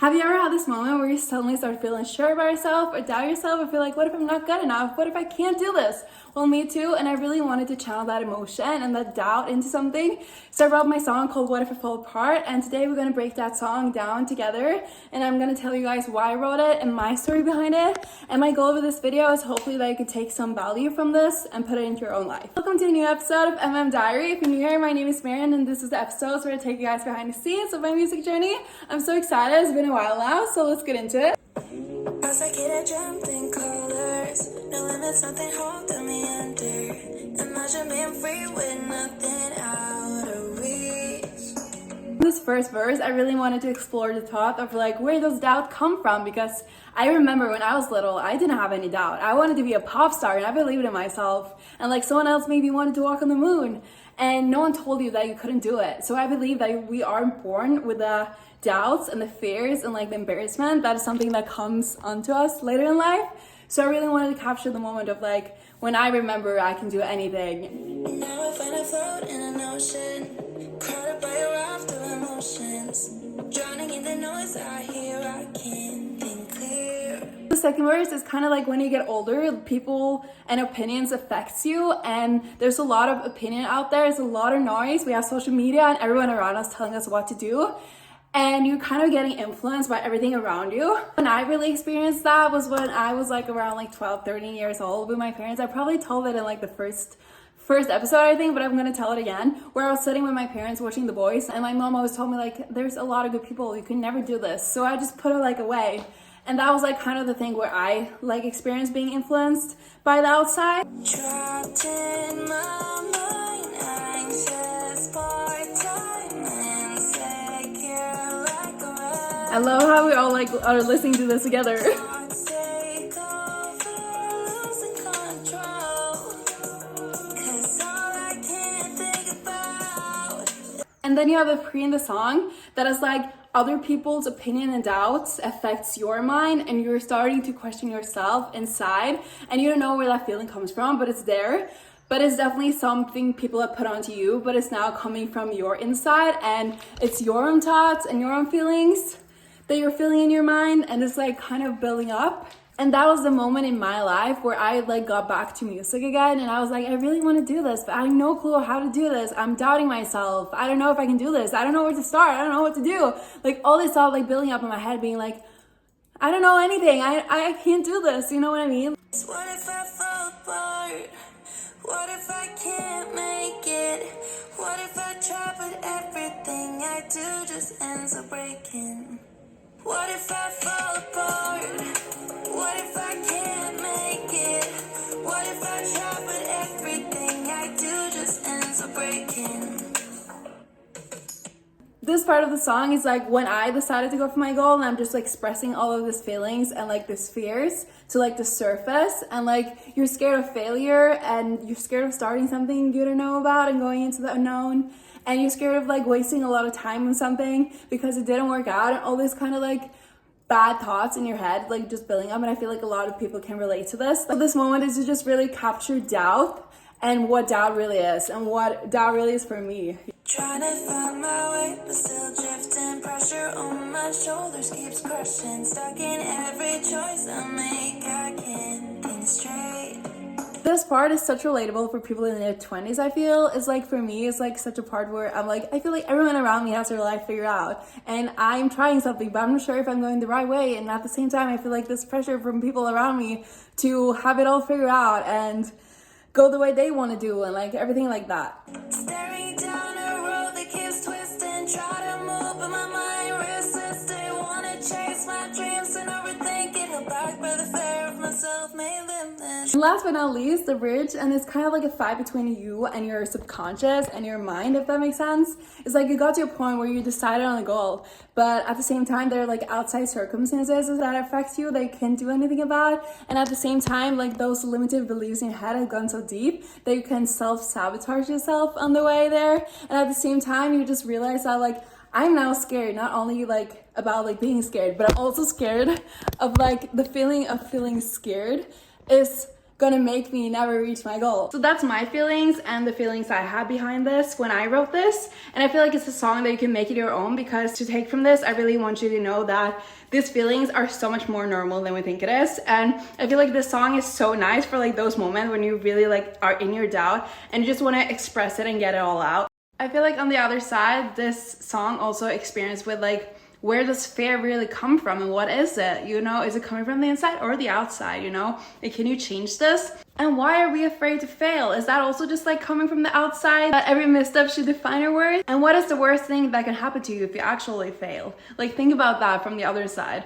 Have you ever had this moment where you suddenly start feeling sure about yourself or doubt yourself or feel like, what if I'm not good enough? What if I can't do this? Well, me too, and I really wanted to channel that emotion and that doubt into something. So I wrote my song called What If I Fall Apart, and today we're gonna break that song down together, and I'm gonna tell you guys why I wrote it and my story behind it. And my goal with this video is hopefully that you can take some value from this and put it into your own life. Welcome to a new episode of Diary. If you're new here, my name is Marian, and this is the episodes where I take you guys behind the scenes of my music journey. I'm so excited, it's been a while now, so let's get into it. As I get a jump in colors, no limits, nothing holding me under. Imagine being free with nothing out of reach. This first verse, I really wanted to explore the thought of like where does doubt come from, because I remember when I was little, I didn't have any doubt. I wanted to be a pop star and I believed in myself, and like someone else maybe wanted to walk on the moon and no one told you that you couldn't do it. So I believe that we are born with the doubts and the fears and like the embarrassment. That is something that comes onto us later in life. So I really wanted to capture the moment of like when I remember I can do anything. Now I find I float in an ocean, caught up by a raft of emotions, drowning in the noise I hear. I can't think clear. The second verse is kind of like when you get older, people and opinions affects you, and there's a lot of opinion out there. There's a lot of noise. We have social media and everyone around us telling us what to do, and you're kind of getting influenced by everything around you. When I really experienced that was when I was like around like 12, 13 years old with my parents. I probably told it in like the first episode, I think, but I'm gonna tell it again, where I was sitting with my parents watching The Boys, and my mom always told me like, there's a lot of good people, you can never do this. So I just put it like away. And that was like kind of the thing where I like experienced being influenced by the outside. Trapped in my mind, anxious, part-time, insecure, like a wreck. I love how we all like are listening to this together. Thoughts take over, losing control, 'cause all I can think about. And then you have the pre in the song that is like other people's opinion and doubts affects your mind, and you're starting to question yourself inside, and you don't know where that feeling comes from, but it's there. But it's definitely something people have put onto you, but it's now coming from your inside, and it's your own thoughts and your own feelings that you're feeling in your mind, and it's like kind of building up. And that was the moment in my life where I like got back to music again, and I was like, I really want to do this, but I have no clue how to do this. I'm doubting myself. I don't know if I can do this. I don't know where to start. I don't know what to do. Like all this stuff like building up in my head, being like, I don't know anything. I can't do this. You know what I mean? What if I fall apart? What if I can't make it? What if I try but everything I do just ends up breaking? What if I fall apart? What if I can't make it? What if I try but everything I do just ends up breaking? This part of the song is like when I decided to go for my goal, and I'm just like expressing all of these feelings and like these fears to like the surface, and like you're scared of failure, and you're scared of starting something you don't know about and going into the unknown, and you're scared of like wasting a lot of time on something because it didn't work out, and all this kind of like bad thoughts in your head like just building up. And I feel like a lot of people can relate to this. So this moment is to just really capture doubt and what doubt really is and what doubt really is for me. Trying to find my way, but still drifting. Pressure on my shoulders keeps crushing. Stuck in every choice I make, I can't think straight. This part is such relatable for people in their 20s, I feel. It's like for me, it's like such a part where I'm like, I feel like everyone around me has their life figured out, and I'm trying something, but I'm not sure if I'm going the right way. And at the same time, I feel like this pressure from people around me to have it all figured out and go the way they want to do, and like everything like that. Staring down a road that keeps twisting. Try to move, but my mind resisting. Wanna chase my dreams and overthink it. Held back by the fear of myself made limits. And last but not least, the bridge, and it's kind of like a fight between you and your subconscious and your mind, if that makes sense. It's like you got to a point where you decided on a goal, but at the same time, there are like outside circumstances that affect you that you can't do anything about. And at the same time, like those limited beliefs in your head have gone so deep that you can self-sabotage yourself on the way there. And at the same time, you just realize that like, I'm now scared, not only like about like being scared, but I'm also scared of like the feeling of feeling scared is gonna make me never reach my goal. So that's my feelings and the feelings I had behind this when I wrote this. And I feel like it's a song that you can make it your own, because to take from this, I really want you to know that these feelings are so much more normal than we think it is. And I feel like this song is so nice for like those moments when you really like are in your doubt and you just want to express it and get it all out. I feel like on the other side, this song also experienced with like, where does fear really come from and what is it? You know, is it coming from the inside or the outside? You know, like, can you change this? And why are we afraid to fail? Is that also just like coming from the outside, that every misstep should define your worth? And what is the worst thing that can happen to you if you actually fail? Like, think about that from the other side.